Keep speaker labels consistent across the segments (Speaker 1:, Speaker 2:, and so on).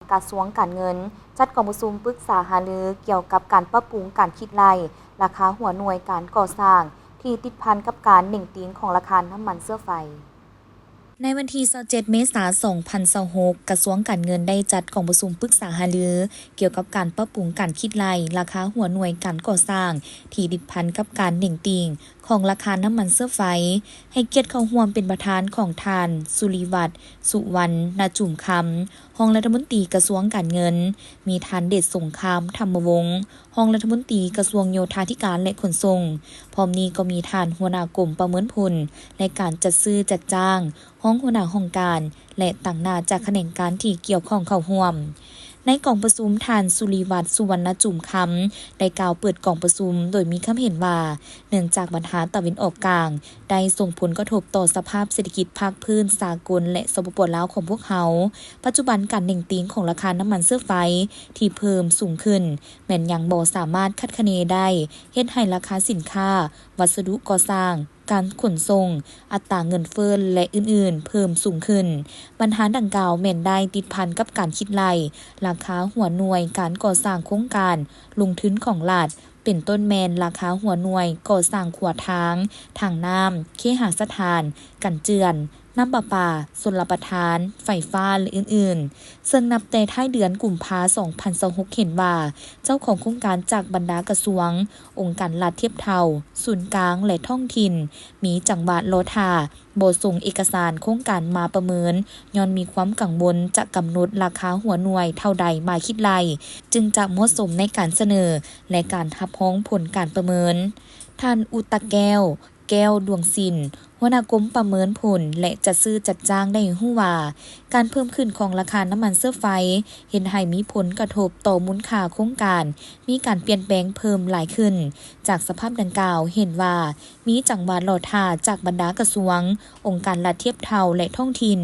Speaker 1: กระทรวงการเงินจัดกองประชุมปรึกษาหารือเกี่ยวกับการปรับปรุงการคิดไล่ราคาหัวหน่วยการก่อสร้างที่ติดพันกับการเหน่งติงของราคาน้ำมันเชื้อไฟในวันที่27 เมษายน 2026 กระทรวงการเงินได้จัดกองประชุมปรึกษาหารือเกี่ยวกับการปรับปรุงการคิดไล่ราคาหัวหน่วยการก่อสร้างที่ติดพันกับการเหน่งติงของราคาน้ำมันเชื้อไฟให้เกียรติเข้าร่วมเป็นประธานของทานสุริวัฒน์สุวรรณจุ่มคำรองรัฐมนตรีกระทรวงการเงินมีทานเดชสงครามธรรมวงศ์รองรัฐมนตรีกระทรวงโยธาธิการและขนส่งพร้อมนี้ก็มีทานหัวหน้ากรมประเมินผลในการจัดซื้อจัดจ้างหัวหน้าห้องการและต่างหน้าจากแขนงการที่เกี่ยวข้องเข้าร่วมในกองประชุมทานสุริวัฒน์สุวรรณจุ่มคำได้กล่าวเปิดกองประชุมโดยมีคำเห็นว่าเนื่องจากปัญหาตะวันออกกลางได้ส่งผลกระทบต่อสภาพเศรษฐกิจภาคพื้นสากลและสปปลาวของพวกเขาปัจจุบันการเหน่งติงของราคาน้ำมันเชื้อไฟที่เพิ่มสูงขึ้นแม้นยังบ่สามารถคาดคะเนได้เฮ็ดให้ราคาสินค้าวัสดุก่อสร้างการขนส่งอัตราเงินเฟ้อและอื่นๆเพิ่มสูงขึ้นปัญหาดังกล่าวแม้นได้ติดพันกับการคิดไล่ราคาหัวหน่วยการก่อสร้างโครงการลงทุนของรัฐเป็นต้นแมนราคาหัวหน่วยก่อสร้างขวดทางน้ำเคหสถานกันเจือนน้ำประปาชลประทานไฟฟ้าและอื่นๆซึ่งนับแต่ท้ายเดือนกุมภาพันธ์ 2026 เห็นว่าเจ้าของโครงการจากบรรดากระทรวงองค์การรัฐเทียบเท่าศูนย์กลางและท้องถิ่นมีจังหวัดโลธาบ่ส่งเอกสารโครงการมาประเมินย้อนมีความกังวลจะกำหนดราคาหัวหน่วยเท่าใดมาคิดไล่จึงจะเหมาะสมในการเสนอและการรับรองผลการประเมินท่านอุตแก้วดวงศิลป์หัวหน้ากรมประเมินผลและจัดซื้อจัดจ้างได้ฮู้ว่าการเพิ่มขึ้นของราคาน้ำมันเชื้อไฟเห็นให้มีผลกระทบต่อมูลค่าโครงการมีการเปลี่ยนแปลงเพิ่มหลายขึ้นจากสภาพดังกล่าวเห็นว่ามีจังหวัดโลธาจากบรรดากระทรวงองค์การรัฐเทียบเท่าและท้องถิ่น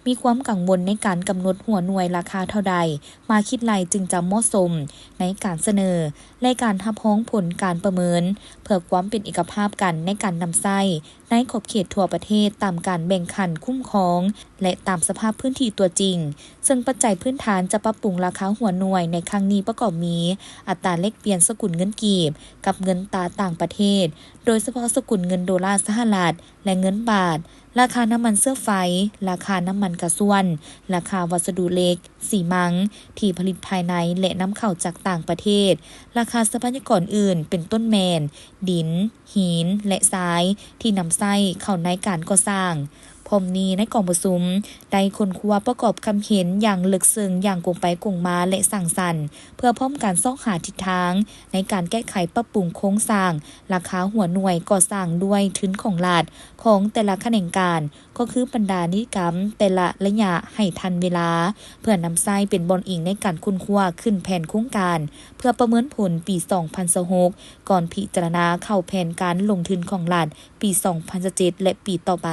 Speaker 1: มีความกังวลในการกำหนดหัวหน่วยราคาเท่าใดมาคิดไล่จึงจะเหมาะสมในการเสนอและการรับรองผลการประเมินเพื่อความเป็นเอกภาพกันในการนำใช้ในขอบเขตทั่วประเทศตามการแบ่งขันคุ้มครองและตามสภาพพื้นที่ตัวจริงซึ่งปัจจัยพื้นฐานจะปรับปรุงราคาหัวหน่วยในครั้งนี้ประกอบมีอัตราแลกเปลี่ยนสกุลเงินกีบกับเงินตราต่างประเทศโดยเฉพาะสกุลเงินดอลลาร์สหรัฐและเงินบาทราคาน้ำมันเชื้อไฟราคาน้ำมันกระส่วนราคาวัสดุเหล็กสีมังที่ผลิตภายในและนำเข้าจากต่างประเทศราคาทรัพยากรอื่นเป็นต้นแมนดินหินและทรายที่นำใช้เข้าในการก่อสร้างพร้อมนี้ในกองประชุมได้ค้นคว้าประกอบคำเห็นอย่างลึกซึ้งอย่างกงไปกงมาและสร้างสรรค์เพื่อพร้อมการซอกหาทิศทางในการแก้ไขปรับปรุงโครงสร้างราคาหัวหน่วยก่อสร้างด้วยทุนของรัฐของแต่ละแขนงการก็คือบรรดานิติกรรมแต่ละระยะให้ทันเวลาเพื่อนำใช้เป็นบอนอิงในการค้นคว้าขึ้นแผนโครงการเพื่อประเมินผลปี 2026 ก่อนพิจารณาเข้าแผนการลงทุนของรัฐปี 2027 และปีต่อไป